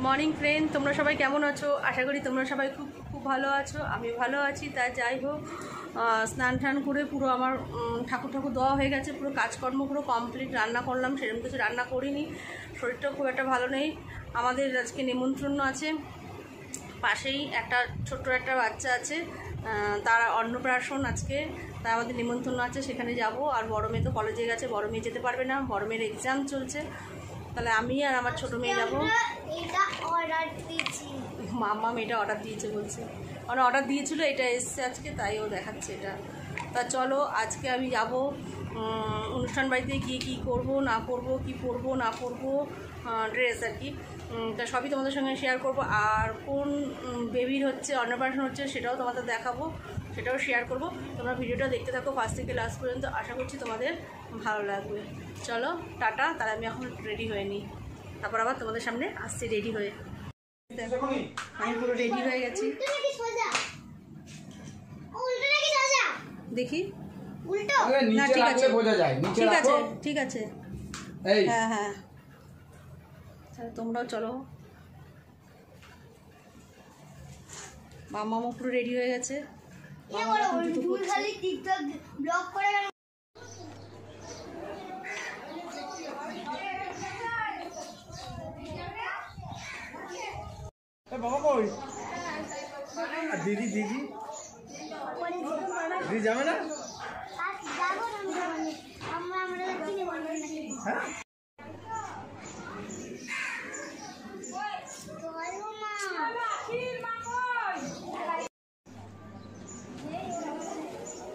Morning friend, তোমরা সবাই কেমন আছো? আশা করি তোমরা সবাই খুব খুব ভালো আছো। আমি ভালো আছি। তাই যাই হোক, স্নান টান করে পুরো আমার ঠাকুর দেওয়া হয়ে গেছে, পুরো কাজকর্ম পুরো কমপ্লিট। রান্না করলাম, সেরকম কিছু রান্না করিনি, শরীরটাও খুব একটা ভালো নেই। আমাদের আজকে নিমন্ত্রণ আছে, পাশেই একটা ছোট্ট একটা বাচ্চা আছে, তার অন্নপ্রাশন আজকে, তাই আমাদের নিমন্ত্রণ আছে, সেখানে যাব। আর বড় মেয়ে তো কলেজে গেছে, বড় মেয়ে যেতে পারবে না, বড় মেয়ের এক্সাম চলছে। তাহলে আমি আর আমার ছোটো মেয়ে যাবো। মাম্মা মেয়েটা অর্ডার দিয়েছে বলছে, মানে অর্ডার দিয়েছিল, এটা এসছে আজকে, তাই ও দেখাচ্ছে এটা। তা চলো আজকে আমি যাব অনুষ্ঠান বাড়িতে গিয়ে কী করবো না করবো, কী পরবো না পরবো, ড্রেস আর কি, তা সবই তোমাদের সঙ্গে শেয়ার করব। আর কোন বেবির হচ্ছে অন্নপ্রাশন হচ্ছে সেটাও তোমাদের দেখাবো, সেটাও শেয়ার করব। তোমরা ভিডিওটা দেখতে থাকো ফার্স্ট থেকে লাস্ট পর্যন্ত, আশা করছি তোমাদের ভালো লাগবে। চলো টাটা। তাহলে আমি এখন রেডি হয়ে নিই, তারপর আবার তোমাদের সামনে আসছি রেডি হয়ে। দেখো আমি পুরো রেডি হয়ে গেছি, দেখি না, ঠিক আছে ঠিক আছে ঠিক আছে, হ্যাঁ হ্যাঁ, তোমরাও চলো। মামা পুরো রেডি হয়ে গেছে। দিদি দিদি দিদি যাবে না?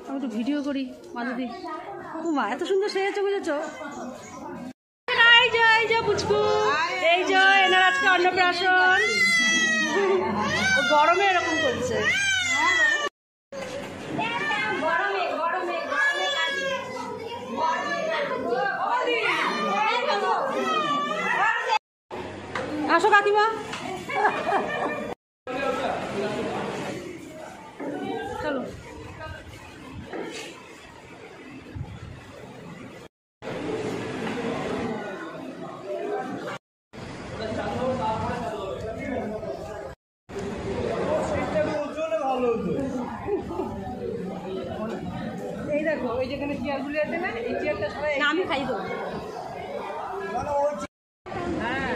আমি তো ভিডিও করি মাদুদি। মা এত সুন্দর সেজেছো বুঝেছো? এই যে পুচকু, এই যে এনার আজকে অন্নপ্রাশন। গরমে এরকম করছে। আসো কাকিমা, চলো। এই দেখো, ওই যেখানে চেয়ারগুলি আছে না, এই চেয়ারটা সবাই আমি খাই দেবো। হ্যাঁ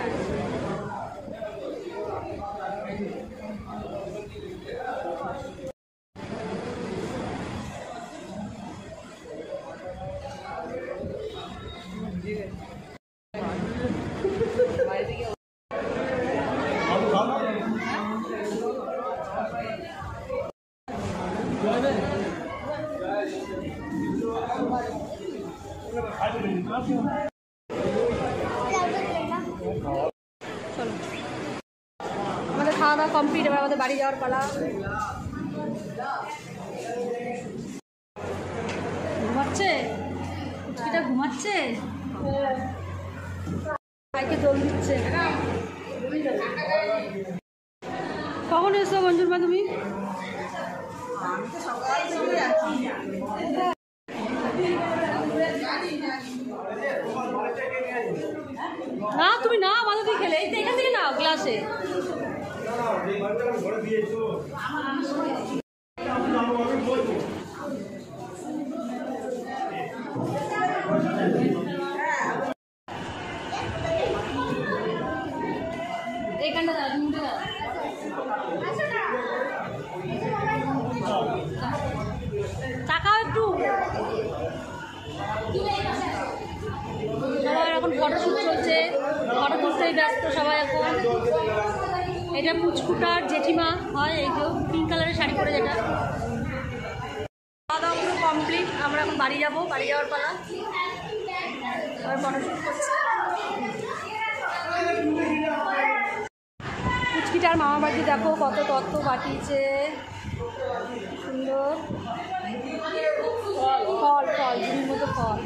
চলো, আমাদের খাওয়া দাওয়া কমপ্লিট, এবার আমাদের বাড়ি যাওয়ার পালা। ঘুমাচ্ছে পুচকিটা, ঘুমাচ্ছে, ভাইকে দোল দিচ্ছে। কখন এসো মঞ্জুর মা তুমি? না তুমি না, আমাদের দিয়ে খেলে এই তো এখান থেকে নাও গ্লাসে। এইখানটা দাও, মুখে দাও। তাকাও একটু। সবাই এখন ফটোশ্যুট চলছে, ফটো তুলতেই ব্যস্ত সবাই এখন। এটা পুচকুটার জেঠিমা হয়, এই যে পিঙ্ক কালারের শাড়ি পরে, যেটা। খাওয়া দাওয়া পুরো কমপ্লিট, আমরা এখন বাড়ি যাবো, বাড়ি যাওয়ার পালা। সবাই ফটোশ্যুট করছে। পুচকিটার মামা বাড়িতে দেখো কত তত্ত্ব পাঠিয়েছে, সুন্দর ফল ফল ঝুড়ির মতো ফল।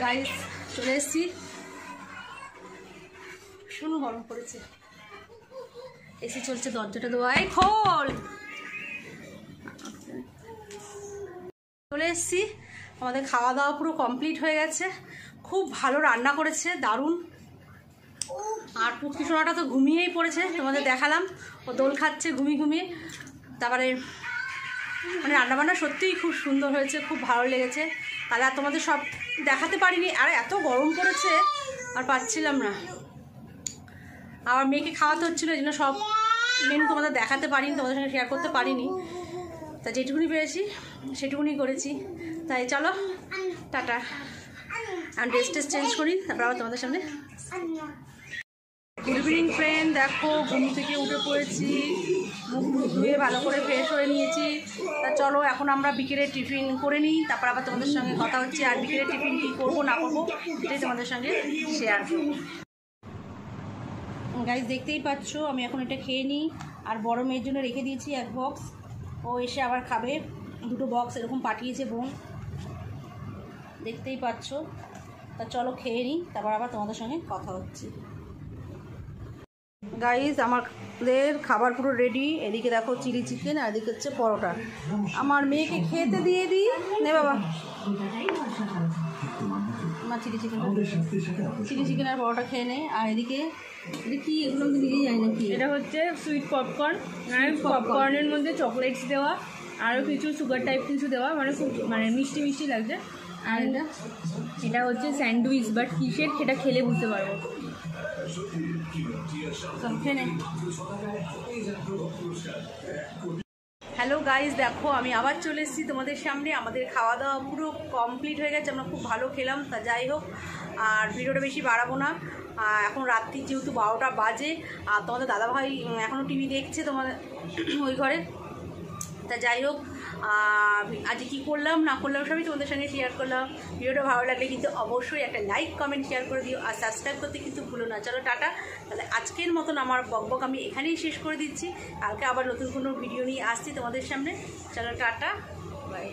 গাইস চলে এসছি, ভীষণ গরম পড়েছে, এসি চলছে, দরজাটা দেওয়া। এই খোল, চলে এসছি। আমাদের খাওয়া দাওয়া পুরো কমপ্লিট হয়ে গেছে। খুব ভালো রান্না করেছে, দারুণ। আর পুচকি সোনাটা তো ঘুমিয়েই পড়েছে, তোমাদের দেখালাম ও দোল খাচ্ছে ঘুমিয়ে। তারপরে মানে রান্নাবান্না সত্যিই খুব সুন্দর হয়েছে, খুব ভালো লেগেছে। তাহলে আর তোমাদের সব দেখাতে পারিনি, আর এত গরম পড়েছে আর পাচ্ছিলাম না। আমার মেয়েকে খাওয়াতে হচ্ছিলো, এই জন্য সব মেনু তোমাদের দেখাতে পারিনি, তোমাদের সঙ্গে শেয়ার করতে পারিনি। তা যেটুকুনি পেরেছি সেটুকুনি করেছি। তাই চলো টাটা, আমি ড্রেস চেঞ্জ করি, তারপর আবার তোমাদের সামনে। গুড ইভিনিং ফ্রেন্ড, দেখো ঘুম থেকে উঠে পড়েছি, মুখ ধুয়ে ভালো করে ফ্রেশ হয়ে নিয়েছি। তা চলো এখন আমরা বিকেলের টিফিন করে নিই, তারপর আবার তোমাদের সঙ্গে কথা হচ্ছে। আর বিকেলের টিফিন কী করবো না করবো সেটাই তোমাদের সঙ্গে শেয়ার। গাইস দেখতেই পাচ্ছ আমি এখন এটা খেয়ে নিই, আর বড় মেয়ের জন্য রেখে দিয়েছি এক বক্স, ও এসে আবার খাবে। 2টো বক্স এরকম পাঠিয়েছে বোন, দেখতেই পাচ্ছ। তা চলো খেয়ে নিই, তারপর আবার তোমাদের সঙ্গে কথা হচ্ছে। গাইস আমাদের খাবার পুরো রেডি। এদিকে দেখো চিলি চিকেন, আর এদিকে হচ্ছে পরোটা। আমার মেয়েকে খেতে দিয়ে দিই, নে বাবা আমার চিলি চিকেন আর পরোটা খেয়ে নেই। আর এদিকে এটা কি, এগুলো আমি নিজেই জানি না কি। এটা হচ্ছে সুইট পপকর্ন, আর পপকর্নের মধ্যে চকলেটস দেওয়া, আরও কিছু সুগার টাইপ কিছু দেওয়া, মানে খুব মানে মিষ্টি মিষ্টি লাগছে। আর এটা হচ্ছে স্যান্ডউইচ, বাট কিসের সেটা খেলে বুঝতে পারবো। হ্যালো গাইস, দেখো আমি আবার চলে এসেছি তোমাদের সামনে। আমাদের খাওয়া দাওয়া পুরো কমপ্লিট হয়ে গেছে, আমরা খুব ভালো খেলাম। তা যাই হোক, আর ভিডিওটা বেশি বাড়াবো না। এখন রাত্রি যেহেতু 12টা বাজে, আর তোমাদের দাদাভাই এখনও টিভি দেখছে তোমাদের ওই ঘরে। তা যাই হোক, আজ কী করলাম না করলাম সবই তোমাদের সঙ্গে শেয়ার করলাম। ভিডিওটা ভালো লাগলে কিন্তু অবশ্যই একটা লাইক কমেন্ট শেয়ার করে দিও, আর সাবস্ক্রাইব করতে কিন্তু ভুলো না। চলো টাটা, তাহলে আজকের মতন আমার বকবক আমি এখানেই শেষ করে দিচ্ছি। কালকে আবার নতুন কোনো ভিডিও নিয়ে আসছি তোমাদের সামনে। চলো টাটা, বাই।